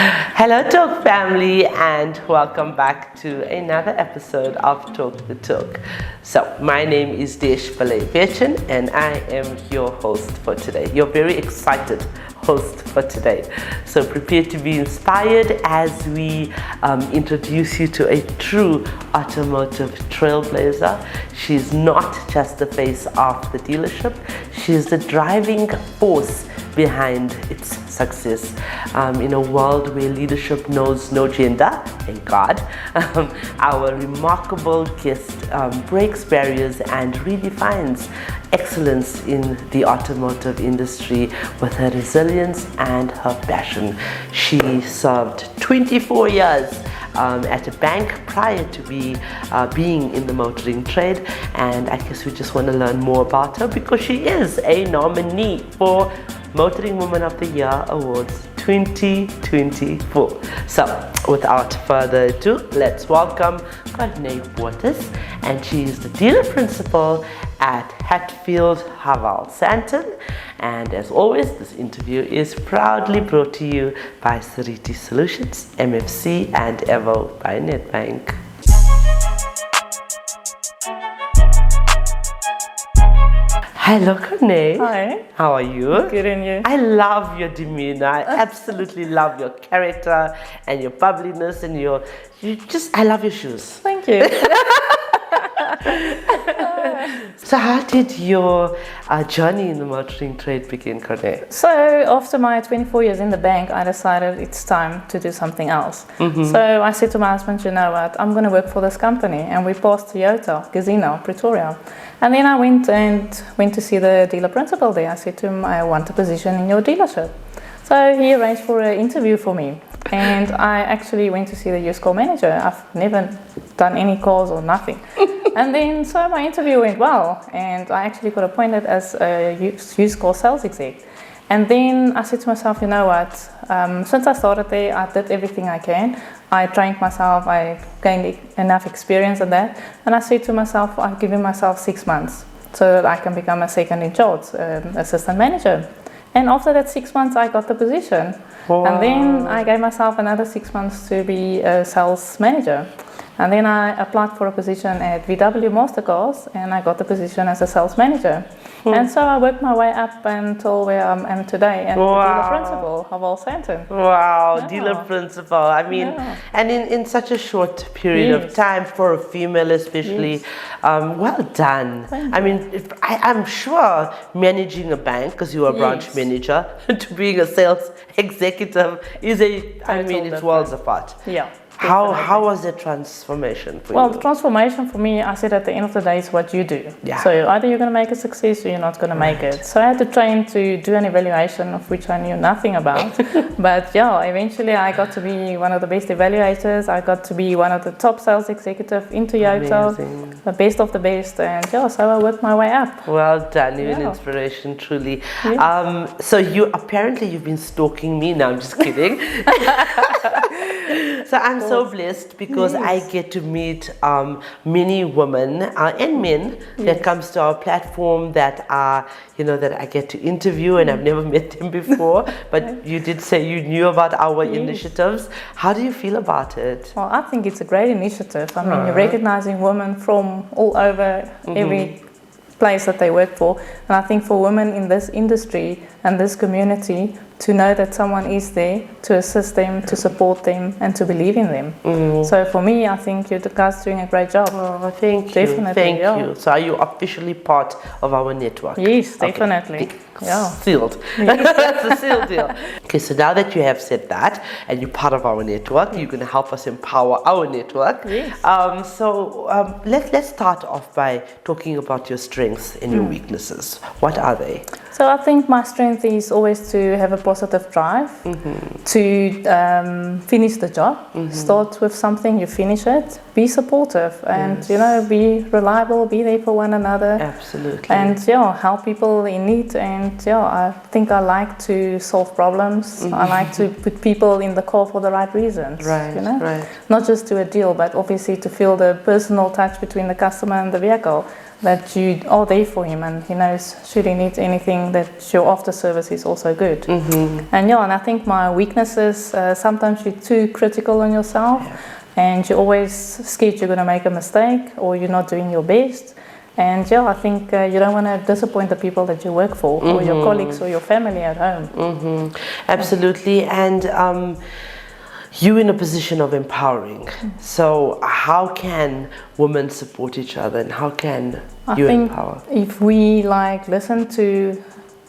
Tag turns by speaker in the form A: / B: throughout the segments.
A: Hello, Talk family, and welcome back to another episode of Talk the Talk. So, my name is Desh Palay-Vechin, and I am your host for today. Your very excited host for today. So, prepare to be inspired as we introduce you to a true automotive trailblazer. She's not just the face of the dealership; she's the driving force behind its success. In a world where leadership knows no gender, thank God, our remarkable guest breaks barriers and redefines excellence in the automotive industry with her resilience and her passion. She served 24 years at a bank prior to being in the motoring trade, and I guess we just want to learn more about her because she is a nominee for Motoring Woman of the Year Awards 2024. So, without further ado, let's welcome Corne, and she is the dealer principal at Hatfield Haval Sandton. And as always, this interview is proudly brought to you by Sariti Solutions, MFC, and Evo by Nedbank. Hello, Corne.
B: Hi.
A: How are you?
B: Good, and you?
A: I love your demeanor. I absolutely love your character and your bubbliness and I love your shoes.
B: Thank you.
A: So how did your journey in the motoring trade begin, Corne?
B: So after my 24 years in the bank, I decided it's time to do something else. So I said to my husband, you know what, I'm going to work for this company. And we passed Toyota, Gazino, Pretoria. And then I went to see the dealer principal there. I said to him, I want a position in your dealership. So he arranged for an interview for me. And I actually went to see the used car manager. I've never done any calls or nothing. And then, so my interview went well. And I actually got appointed as a used car sales exec. And then I said to myself, you know what, since I started there, I did everything I can. I trained myself, I gained enough experience in that. And I said to myself, I'm giving myself 6 months so that I can become a second in charge, assistant manager. And after that 6 months, I got the position. Wow. And then I gave myself another 6 months to be a sales manager. And then I applied for a position at VW Mastercars, and I got the position as a sales manager. And so I worked my way up until where I am today, and the dealer principal, Haval Sandton.
A: Wow, yeah. Dealer principal. I mean, and in such a short period of time for a female especially, well done. I mean, I'm sure managing a bank, because you are a branch manager, to being a sales executive is it's worlds apart.
B: Yeah.
A: How was the transformation for you?
B: Well, the transformation for me, I said at the end of the day, is what you do.
A: Yeah.
B: So either you're going to make a success or you're not going to make it. So I had to train to do an evaluation of which I knew nothing about. But yeah, eventually I got to be one of the best evaluators. I got to be one of the top sales executives in Toyota.
A: Amazing.
B: The best of the best. And yeah, so I worked my way up.
A: Well done. You're an inspiration, truly. Yeah. So you've been stalking me. No, I'm just kidding. So I'm so blessed because I get to meet many women and men that comes to our platform that I get to interview, and I've never met them before. But you did say you knew about our initiatives. How do you feel about it?
B: Well, I think it's a great initiative. I mean, you're recognizing women from all over every place that they work for, and I think for women in this industry and this community to know that someone is there to assist them, to support them, and to believe in them. So for me, I think you guys are doing a great job.
A: Oh, thank you.
B: Definitely,
A: thank you. So are you officially part of our network?
B: Yes, definitely.
A: Okay. Sealed. That's a sealed deal. Okay, so now that you have said that and you're part of our network, you're going to help us empower our network.
B: Yes.
A: Let's start off by talking about your strengths and your weaknesses. What are they?
B: So I think my strength is always to have a positive drive, to finish the job. Start with something, you finish it. Be supportive and be reliable. Be there for one another.
A: Absolutely.
B: And help people in need. And I think I like to solve problems. I like to put people in the car for the right reasons.
A: Right. Right.
B: Not just to a deal, but obviously to feel the personal touch between the customer and the vehicle. that you are there for him, and he knows should he need anything that your after service is also good. And and I think my weaknesses, sometimes you're too critical on yourself, and you're always scared you're going to make a mistake or you're not doing your best. And I think you don't want to disappoint the people that you work for, or your colleagues or your family at home.
A: Absolutely. And you're in a position of empowering. So how can women support each other, and how can you empower?
B: If we listen to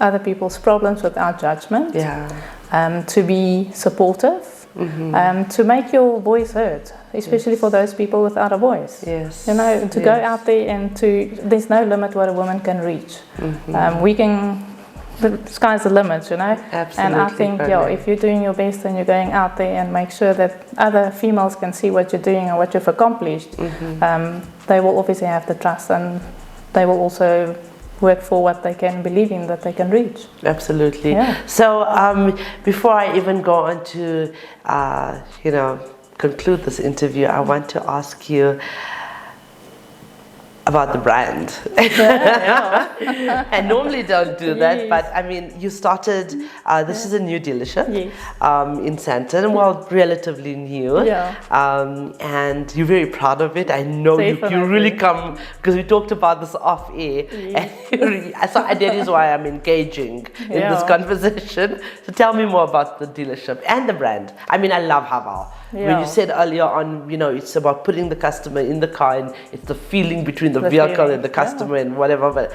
B: other people's problems without judgment, to be supportive, to make your voice heard, especially for those people without a voice. To go out there and there's no limit what a woman can reach. The sky's the limit,
A: Absolutely.
B: And I think, if you're doing your best and you're going out there and make sure that other females can see what you're doing and what you've accomplished, they will obviously have the trust, and they will also work for what they can believe in, that they can reach.
A: Absolutely. So before I even go on to, conclude this interview, I want to ask you about the brand. I normally don't do that, but I mean, you started, this is a new dealership in Sandton, well, relatively new, and you're very proud of it. I know you really come, because we talked about this off air, and so that is why I'm engaging in this conversation. So tell me more about the dealership and the brand. I mean, I love Haval. When you said earlier on, it's about putting the customer in the car, and it's the feeling between the vehicle and the customer and whatever, but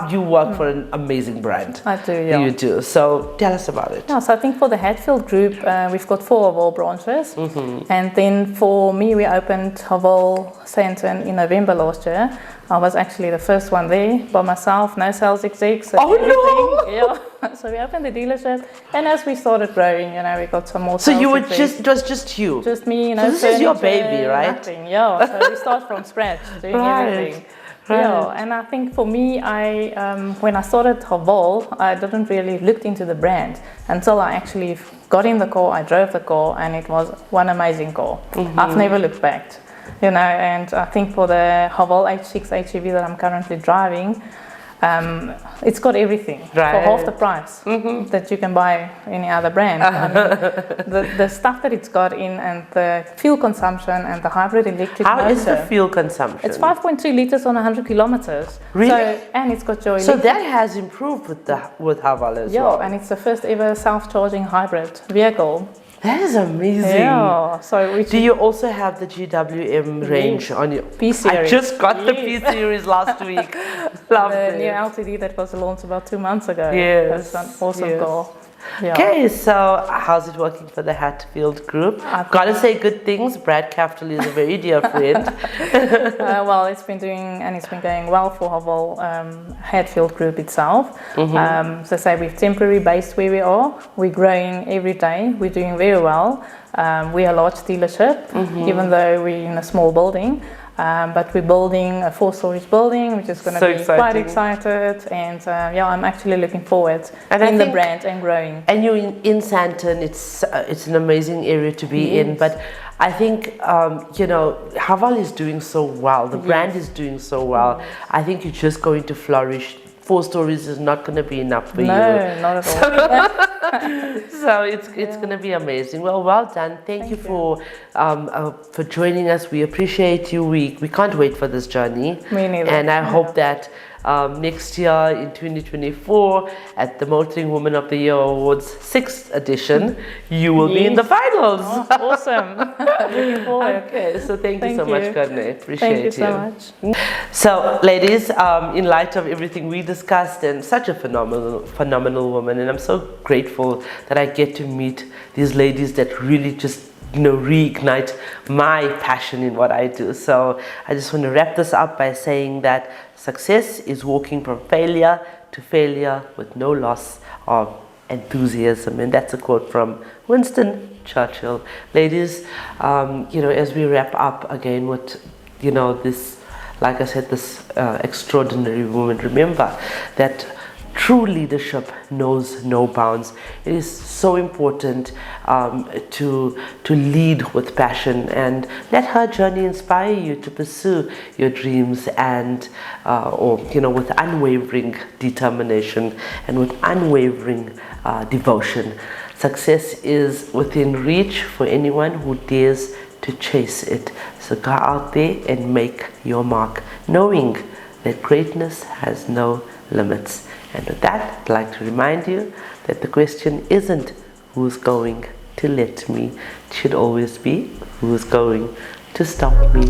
A: you work for an amazing brand.
B: I do,
A: You do. So tell us about it.
B: So I think for the Hatfield group, we've got 4 Haval branches. And then for me, we opened Haval Sandton in November last year. I was actually the first one there by myself, no sales execs.
A: Oh no!
B: So we opened the dealership, and as we started growing, we got some more.
A: So you were it was just you?
B: Just me,
A: So this is your baby, right?
B: Nothing. So we start from scratch, doing everything. And I think for me, when I started Haval, I didn't really look into the brand until I actually got in the car, I drove the car, and it was one amazing car. I've never looked back. And I think for the Haval H6 HEV that I'm currently driving, it's got everything for half the price that you can buy any other brand. I mean, the stuff that it's got in, and the fuel consumption, and the hybrid electric motor.
A: How is the fuel consumption?
B: It's 5.2 liters on 100 kilometers.
A: Really?
B: And it's got your
A: So that has improved with Haval as well.
B: And it's the first ever self-charging hybrid vehicle.
A: That is amazing.
B: So
A: do you also have the GWM range on your
B: P series?
A: I just got the P series last week. Loved
B: the
A: it.
B: new LTD that was launched about 2 months ago.
A: Yes.
B: That's an awesome car.
A: Okay, so how's it working for the Hatfield group? Gotta say good things. Brad Capital is a very dear friend.
B: Well, it's been going well for Haval Hatfield group itself. So I say we're temporary based where we are. We're growing every day. We're doing very well. We're a large dealership, even though we're in a small building. But we're building a 4-storage building, which is going to be quite excited, and I'm actually looking forward in the brand and growing.
A: And you're in Sandton. It's an amazing area to be in, but I think Haval is doing so well. The brand is doing so well. I think you're just going to flourish. 4 stories is not going to be enough for you.
B: No, not at all.
A: So it's going to be amazing. Well done. Thank you for joining us. We appreciate you. We can't wait for this journey.
B: Me neither.
A: And I hope that next year in 2024 at the Motoring Woman of the Year Awards 6th edition, you will be in the finals.
B: Oh, awesome. Looking forward.
A: Okay, so thank you so much, Corne. Appreciate
B: Thank you so much.
A: So, ladies, in light of everything we discussed, and such a phenomenal woman, and I'm so grateful that I get to meet these ladies that really just reignite my passion in what I do. So I just want to wrap this up by saying that success is walking from failure to failure with no loss of enthusiasm, and that's a quote from Winston Churchill. Ladies, as we wrap up again with this, like I said, this extraordinary woman, remember that True leadership knows no bounds. It is so important to lead with passion, and let her journey inspire you to pursue your dreams and with unwavering determination and with unwavering devotion. Success is within reach for anyone who dares to chase it. So go out there and make your mark, knowing that greatness has no limits. And with that, I'd like to remind you that the question isn't who's going to let me. It should always be who's going to stop me.